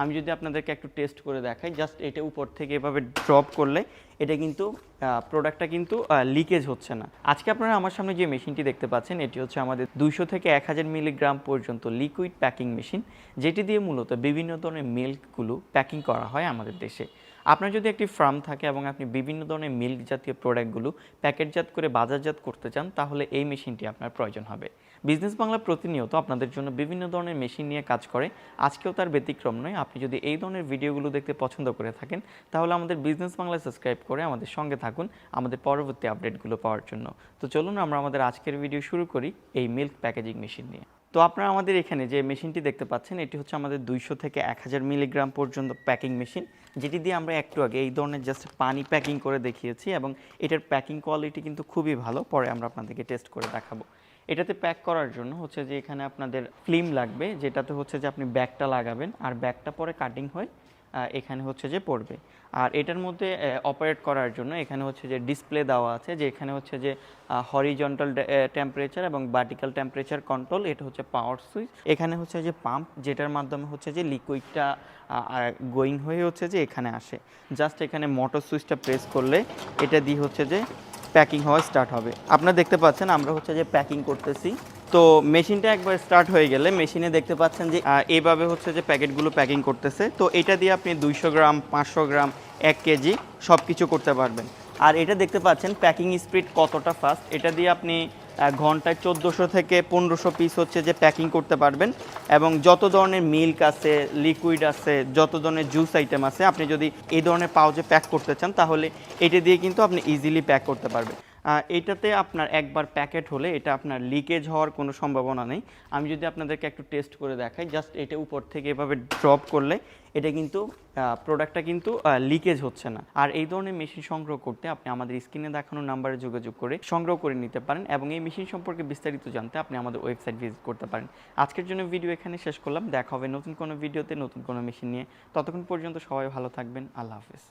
আমি যদি আপনাদেরকে একটু টেস্ট করে দেখাই, জাস্ট এটা উপর থেকে এভাবে ড্রপ করলে এটা কিন্তু প্রোডাক্টটা কিন্তু লিকেজ হচ্ছে না। আজকে আপনারা আমার সামনে যে মেশিনটি দেখতে পাচ্ছেন এটি হচ্ছে আমাদের 200 থেকে 1000 মিলিগ্রাম পর্যন্ত লিকুইড প্যাকিং মেশিন, যেটি দিয়ে মূলত বিভিন্ন ধরনের মিল্কগুলো প্যাকিং করা হয় আমাদের দেশে। আপনার যদি একটি ফার্ম থাকে এবং আপনি বিভিন্ন ধরনের মিল্ক জাতীয় প্রোডাক্টগুলো প্যাকেটজাত করে বাজারজাত করতে চান, তাহলে এই মেশিনটি আপনার প্রয়োজন হবে। বিজনেস বাংলা প্রতিনিয়ত আপনাদের জন্য বিভিন্ন ধরনের মেশিন নিয়ে কাজ করে, আজকেও তার ব্যতিক্রম নয়। আপনি যদি এই ধরনের ভিডিওগুলো দেখতে পছন্দ করে থাকেন, তাহলে আমাদের বিজনেস বাংলা সাবস্ক্রাইব করে আমাদের সঙ্গে থাকুন আমাদের পরবর্তী আপডেটগুলো পাওয়ার জন্য। তো চলুন আমরা আমাদের আজকের ভিডিও শুরু করি এই মিল্ক প্যাকেজিং মেশিন নিয়ে। তো আপনারা আমাদের এখানে যে মেশিনটি দেখতে পাচ্ছেন এটি হচ্ছে আমাদের 200 থেকে 1000 মিলিগ্রাম পর্যন্ত প্যাকিং মেশিন, যেটি দিয়ে আমরা একটু আগে এই ধরনের জাস্ট পানি প্যাকিং করে দেখিয়েছি এবং এটার প্যাকিং কোয়ালিটি কিন্তু খুবই ভালো। পরে আমরা আপনাদেরকে টেস্ট করে দেখাবো। এটাতে প্যাক করার জন্য হচ্ছে যে এখানে আপনাদের ফিল্ম লাগবে, যেটাতে হচ্ছে যে আপনি ব্যাগটা লাগাবেন আর ব্যাগটা পরে কাটিং হয়ে এখানে হচ্ছে যে পড়বে। আর এটার মধ্যে অপারেট করার জন্য এখানে হচ্ছে যে ডিসপ্লে দেওয়া আছে, যে এখানে হচ্ছে যে হরিজন্টাল টেম্পারেচার এবং ভার্টিক্যাল টেম্পারেচার কন্ট্রোল, এটা হচ্ছে পাওয়ার সুইচ। এখানে হচ্ছে যে পাম্প, যেটার মাধ্যমে হচ্ছে যে লিকুইডটা গোয়িং হয়ে হচ্ছে যে এখানে আসে। জাস্ট এখানে মোটর সুইচটা প্রেস করলে এটা দিয়ে হচ্ছে যে প্যাকিং হওয়া স্টার্ট হবে। আপনারা দেখতে পাচ্ছেন আমরা হচ্ছে যে প্যাকিং করতেছি। তো মেশিনটা একবার স্টার্ট হয়ে গেলে মেশিনে দেখতে পাচ্ছেন যে এইভাবে হচ্ছে যে প্যাকেটগুলো প্যাকিং করতেছে। তো এটা দিয়ে আপনি 200 গ্রাম, 500 গ্রাম, 1 কেজি সব কিছু করতে পারবেন। আর এটা দেখতে পাচ্ছেন প্যাকিং স্পিড কতটা ফাস্ট। এটা দিয়ে আপনি ঘন্টায় 1400 থেকে 1500 পিস হচ্ছে যে প্যাকিং করতে পারবেন। এবং যত ধরনের মিল্ক আছে, লিকুইড আছে, যত ধরনের জুস আইটেম আছে, আপনি যদি এই ধরনের পাউচে প্যাক করতে চান তাহলে এটা দিয়ে কিন্তু আপনি ইজিলি প্যাক করতে পারবেন। এটাতে আপনার একবার প্যাকেট হলে এটা আপনার লিকেজ হওয়ার কোনো সম্ভাবনা নেই। আমি যদি আপনাদেরকে একটু টেস্ট করে দেখাই, জাস্ট এটা উপর থেকে এভাবে ড্রপ করলে এটা কিন্তু প্রোডাক্টটা কিন্তু লিকেজ হচ্ছে না। আর এই ধরনের মেশিন সংগ্রহ করতে আপনি আমাদের স্ক্রিনে দেখানো নাম্বারে যোগাযোগ করে সংগ্রহ করে নিতে পারেন এবং এই মেশিন সম্পর্কে বিস্তারিত জানতে আপনি আমাদের ওয়েবসাইট ভিজিট করতে পারেন। আজকের জন্য ভিডিও এখানে শেষ করলাম। দেখা হবে নতুন কোনো ভিডিওতে নতুন কোনো মেশিন নিয়ে। ততক্ষণ পর্যন্ত সবাই ভালো থাকবেন। আল্লাহ হাফেজ।